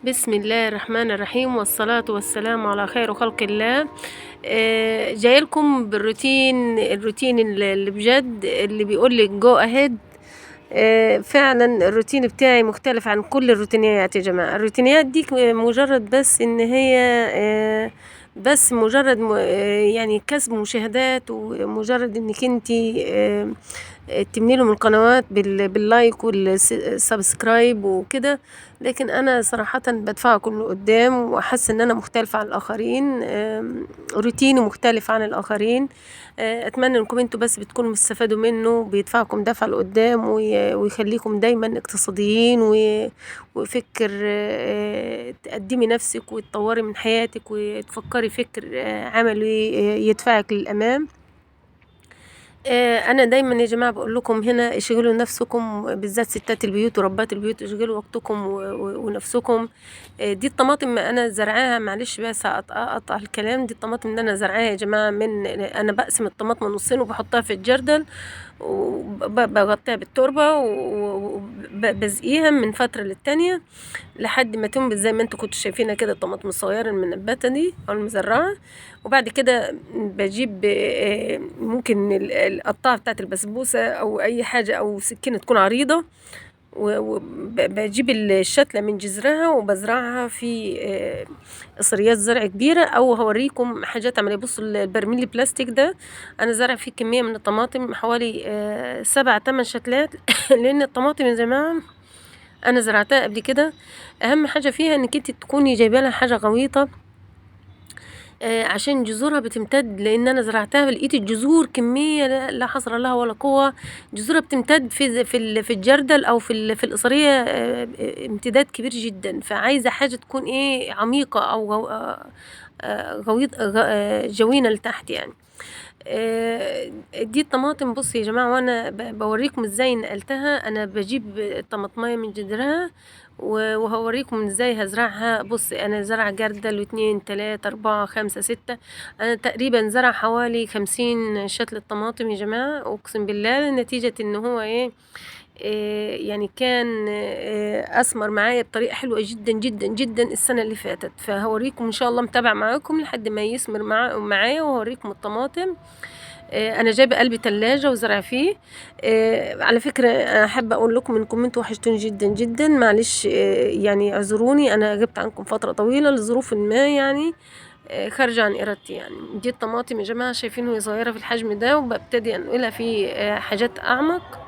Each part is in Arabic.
بسم الله الرحمن الرحيم والصلاة والسلام على خير خلق الله. جاي لكم بالروتين الروتين اللي بجد اللي بيقول لك جو اهيد. فعلا الروتين بتاعي مختلف عن كل الروتينيات يا جماعة. الروتينيات دي مجرد بس ان هي بس مجرد يعني كسب مشاهدات، ومجرد انك انتي تمني لهم القنوات باللايك والسبسكرايب وكده. لكن انا صراحة بدفع كله قدام، واحس ان انا مختلفة عن الاخرين. روتيني مختلف عن الاخرين. اتمنى انكم انتوا بس بتكونوا مستفادوا منه، بيدفعكم دفع لقدام ويخليكم دايما اقتصاديين، وفكر تقدمي نفسك وتطوري من حياتك وتفكري فكر عملي يدفعك للامام. انا دايما يا جماعه بقول لكم هنا اشغلوا نفسكم، بالذات ستات البيوت وربات البيوت، اشغلوا وقتكم ونفسكم. دي الطماطم ما انا زرعاها، معلش بس اقطع الكلام. دي الطماطم اللي انا زرعاها يا جماعه، انا بقسم الطماطم نصين وبحطها في الجردل، وبغطيها بالتربه وبزقيها من فتره للتانيه لحد ما تنبت زي ما انتوا كنتوا شايفينها كده، الطماطم الصغيره المنبته دي او المزرعه. وبعد كده بجيب ممكن القطاعه بتاعت البسبوسه او اي حاجه او سكينه تكون عريضه، وبجيب الشتلة من جذرها وبزرعها في قصريات زرع كبيرة. أو هوريكم حاجات عملية. بصوا البرميل البلاستيك ده أنا زرع فيه كمية من الطماطم حوالي 7-8 شتلات لأن الطماطم يا جماعة أنا زرعتها قبل كده. أهم حاجة فيها إنك انت تكوني جايبة لها حاجة غويطة عشان جذورها بتمتد، لان انا زرعتها لقيت الجذور كميه لا حصر لها ولا قوه. جذورها بتمتد في الجردل او في القصريه امتداد كبير جدا. فعايزه حاجه تكون ايه عميقه او غويط جوينه لتحت يعني. دي الطماطم. بصوا يا جماعه، وانا بوريكم ازاي نقلتها. انا بجيب الطماطمايه من جذرها وهوريكم ازاي هزرعها. بص انا زرع جردل و2 3 4 5 6. انا تقريبا زرع حوالي 50 شتلة طماطم يا جماعة، اقسم بالله نتيجة ان هو ايه يعني كان اثمر معايا بطريقة حلوة جدا جدا جدا السنة اللي فاتت. فهوريكم ان شاء الله، متابع معاكم لحد ما يثمر معايا وهوريكم الطماطم. انا جايبه قلب تلاجة وزرع فيه. على فكره احب اقول لكم انكم انتوا وحشتوني جدا جدا. معلش يعني اعذروني، انا غبت عنكم فتره طويله لظروف ما يعني خارجه عن ارادتي يعني. دي الطماطم يا جماعه، شايفين وهي صغيره في الحجم ده، وببتدي انقلها في حاجات اعمق.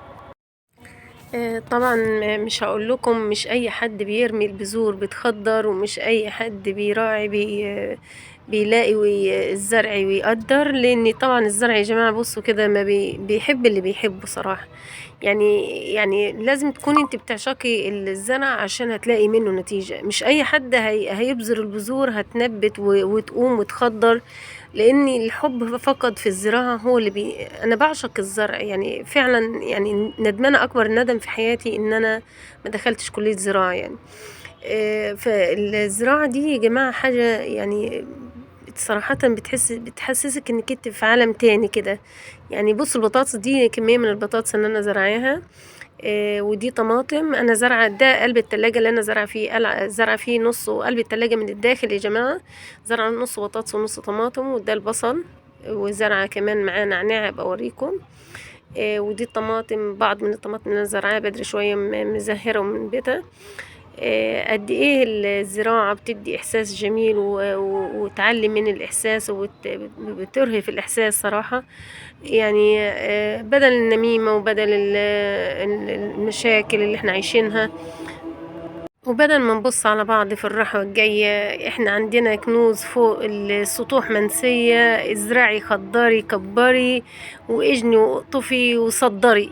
طبعا مش هقول لكم مش اي حد بيرمي البذور بتخضر، ومش اي حد بيراعي بيلاقي الزرع ويقدر. لان طبعا الزرع يا جماعه بصوا كده ما بيحب اللي بيحبه صراحه. يعني لازم تكوني انت بتعشقي الزرع عشان هتلاقي منه نتيجه. مش اي حد هيبذر البذور هتنبت وتقوم وتخضر. لان الحب فقط في الزراعه هو اللي انا بعشق الزرع يعني فعلا. يعني ندمانه اكبر ندم في حياتي ان انا ما دخلتش كليه زراعه يعني. فالزراعه دي يا جماعه حاجه يعني صراحة بتحسسك انك انت في عالم تاني كده. يعني بص البطاطس دي كمية من البطاطس اللي انا زرعاها. ودي طماطم انا زرعه. ده قلب التلاجة اللي انا زرع فيه نص، قلب التلاجة من الداخل يا جماعة. زرع نص بطاطس ونص طماطم، وده البصل. وزرعه كمان معاه نعناع بوريكم. ودي الطماطم، بعض من الطماطم اللي انا زرعاها بدري شوية مزهرة ومنبتة. قد ايه الزراعة بتدي احساس جميل وتعلي من الاحساس وبترهف الاحساس صراحة. يعني بدل النميمة وبدل المشاكل اللي احنا عايشينها، وبدل ما نبص على بعض في الراحة الجاية، احنا عندنا كنوز فوق السطوح منسية. ازرعي خضري كبري واجني واقطفي وصدري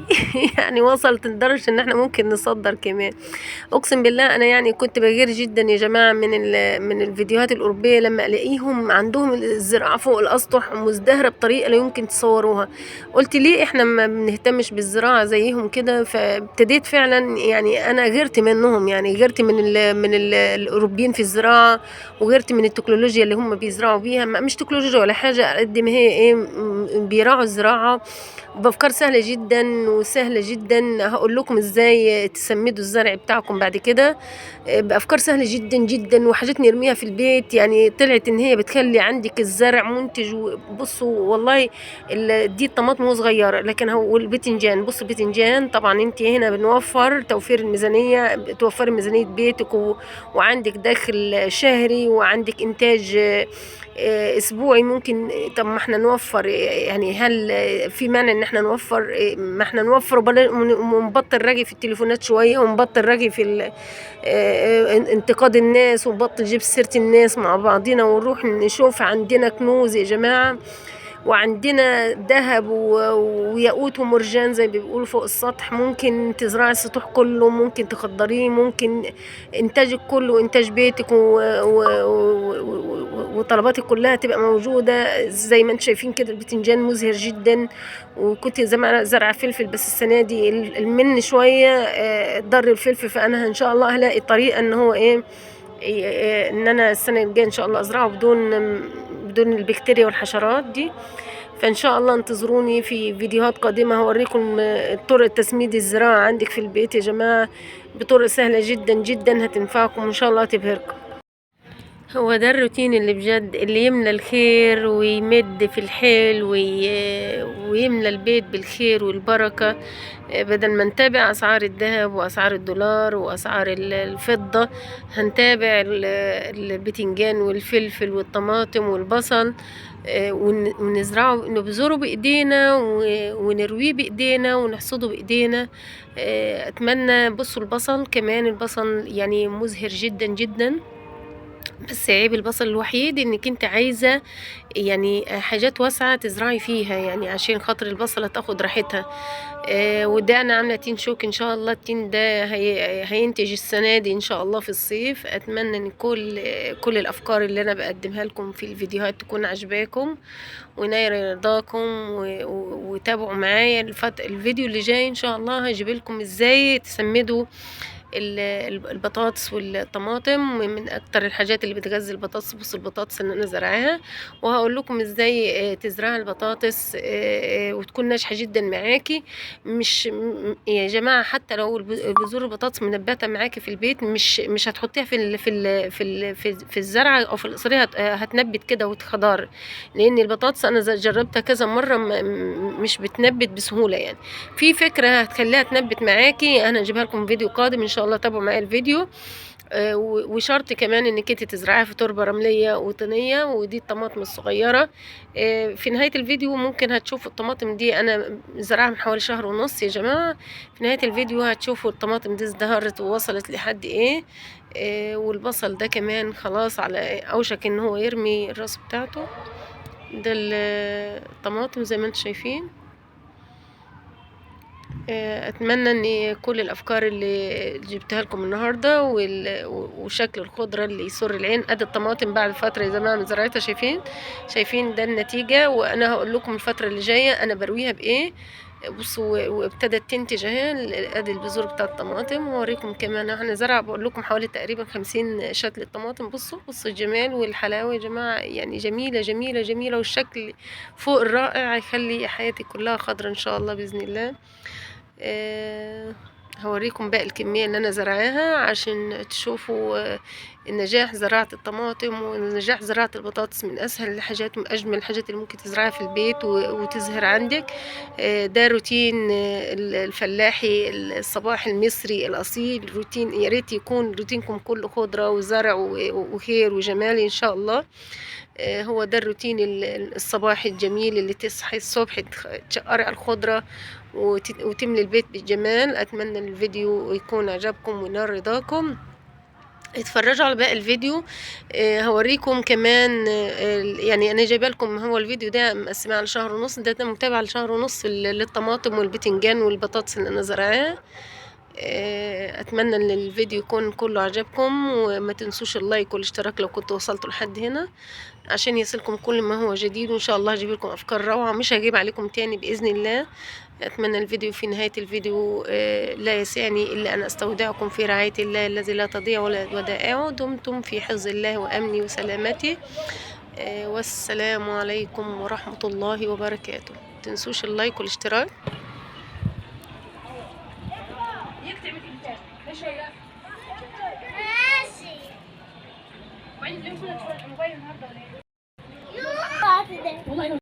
يعني وصلت لدرجة ان احنا ممكن نصدر كمان. اقسم بالله انا يعني كنت بغير جدا يا جماعة من الفيديوهات الاوروبية لما الاقيهم عندهم الزراعة فوق الاسطح مزدهرة بطريقة لا يمكن تصوروها. قلت ليه احنا ما بنهتمش بالزراعة زيهم كده؟ فابتديت فعلا يعني انا غيرت منهم، يعني غيرت وغيرت من الاوروبيين في الزراعه، وغيرت من التكنولوجيا اللي هم بيزرعوا بيها. مش تكنولوجيا ولا حاجه قد ما هي ايه، بيراعوا الزراعه بافكار سهله جدا وسهله جدا. هقول لكم ازاي تسمدوا الزرع بتاعكم بعد كده بافكار سهله جدا جدا، وحاجات نرميها في البيت. يعني طلعت ان هي بتخلي عندك الزرع منتج. بصوا والله دي الطماطم وهي صغيره، لكن هو والبتنجان، بصوا البتنجان طبعا انت هنا بنوفر توفير الميزانيه، بتوفري ميزانيه بيتك وعندك دخل شهري، وعندك انتاج اسبوعي ممكن. طب ما احنا نوفر، يعني هل في مانع ان احنا نوفر؟ ما احنا نوفر ونبطل رغي في التليفونات شويه، ونبطل رغي في انتقاد الناس، ونبطل جيب سيره الناس مع بعضنا، ونروح نشوف عندنا كنوز يا جماعه، وعندنا ذهب وياقوت ومرجان زي ما بيقولوا فوق السطح. ممكن تزرعي السطوح كله، ممكن تخضريه، ممكن انتاجك كله وانتاج بيتك وطلباتك كلها تبقى موجودة. زي ما انتم شايفين كده البتنجان مزهر جدا. وكنت زرع فلفل، بس السنة دي المن شوية ضر الفلفل، فانا ان شاء الله هلاقي طريقة ان هو ايه، ان انا السنة الجاية ان شاء الله ازرعه بدون البكتيريا والحشرات دي. فان شاء الله انتظروني في فيديوهات قادمة هوريكم طرق تسميد الزراعة عندك في البيت يا جماعة، بطرق سهلة جدا جدا هتنفعكم وان شاء الله تبهركم. هو ده الروتين اللي بجد اللي يملى الخير ويمد في الحيل ويملى البيت بالخير والبركة. بدل ما نتابع أسعار الذهب وأسعار الدولار وأسعار الفضة، هنتابع البتنجان والفلفل والطماطم والبصل، ونزرعه، نبذره بإيدينا ونرويه بإيدينا ونحصده بإيدينا. أتمنى. بصوا البصل كمان، البصل يعني مزهر جدا جدا، بس عيب البصل الوحيد انك انت عايزة يعني حاجات واسعة تزرعي فيها، يعني عشان خاطر البصلة تاخد راحتها. وده انا عاملة تين شوك ان شاء الله. التين ده هينتج السنة دي ان شاء الله في الصيف. اتمنى ان كل الافكار اللي انا بقدمها لكم في الفيديوهات تكون عجباكم ونايل رضاكم، وتابعوا معايا الفيديو اللي جاي ان شاء الله. هجيب لكم ازاي تسمدوا البطاطس والطماطم، من اكتر الحاجات اللي بتغذي البطاطس. بصوا البطاطس اللي انا زرعاها، وهقول لكم ازاي تزرعي البطاطس وتكون ناجحه جدا معاكي. مش يا جماعه، حتى لو بذور البطاطس منبته معاكي في البيت، مش هتحطيها في الزرعه او في القصريه هتنبت كده وتخضار، لان البطاطس انا جربتها كذا مره مش بتنبت بسهوله. يعني في فكره هتخليها تنبت معاكي، انا هجيبها لكم فيديو قادم ان شاء الله. تابعوا معايا الفيديو. وشرط كمان انك انت تزرعيها في تربه رمليه وطينيه. ودي الطماطم الصغيره. في نهايه الفيديو ممكن هتشوفوا الطماطم دي انا زرعها من حوالي شهر ونص يا جماعه. في نهايه الفيديو هتشوفوا الطماطم دي ازدهرت ووصلت لحد ايه. والبصل ده كمان خلاص على اوشك ان هو يرمي الراس بتاعته. ده الطماطم زي ما انتم شايفين. اتمنى ان كل الافكار اللي جبتها لكم النهارده وشكل الخضره اللي يسر العين. ادي الطماطم بعد فتره زي ما انا زرعتها، شايفين ده النتيجه. وانا هقول لكم الفتره اللي جايه انا برويها بايه. بصوا وابتدت تنتج اهي. ادي البذور بتاع الطماطم. واوريكم كمان احنا زرع بقول لكم حوالي تقريبا 50 شتله طماطم. بصوا الجمال والحلاوه يا جماعه، يعني جميله جميله جميله، والشكل فوق الرائع هيخلي حياتي كلها خضره ان شاء الله باذن الله. هوريكم باقي الكمية اللي انا زرعاها عشان تشوفوا النجاح زراعة الطماطم ونجاح زراعة البطاطس. من اسهل الحاجات ومن اجمل الحاجات اللي ممكن تزرعها في البيت وتزهر عندك. ده روتين الفلاحي الصباحي المصري الاصيل. روتين يا ريت يكون روتينكم كله خضرة وزرع وخير وجمال ان شاء الله. هو ده الروتين الصباحي الجميل اللي تصحي الصبح تشقري على الخضرة وتملي البيت بالجمال. اتمنى الفيديو يكون عجبكم وينال رضاكم. اتفرجوا على باقي الفيديو. هوريكم كمان. يعني انا جايبه لكم هو الفيديو ده مقسمه على شهر ونص. ده متابع لشهر ونص للطماطم والبتنجان والبطاطس اللي انا زرعاها. اتمنى ان الفيديو يكون كله عجبكم، وما تنسوش اللايك والاشتراك لو كنتوا وصلتوا لحد هنا عشان يصلكم كل ما هو جديد. وان شاء الله هجيب لكم افكار روعه، مش هجيب عليكم تاني باذن الله. اتمنى الفيديو في نهايه الفيديو لا يسعني الا ان استودعكم في رعايه الله الذي لا تضيع ودائعه. دمتم في حفظ الله وامنه وسلامته. والسلام عليكم ورحمه الله وبركاته. متنسوش اللايك والاشتراك. يكتب الكتاب ماشي ولا ماشي. وبعدين اليوم كنا نتفرج على الموبايل النهارده ولا ايه؟ والله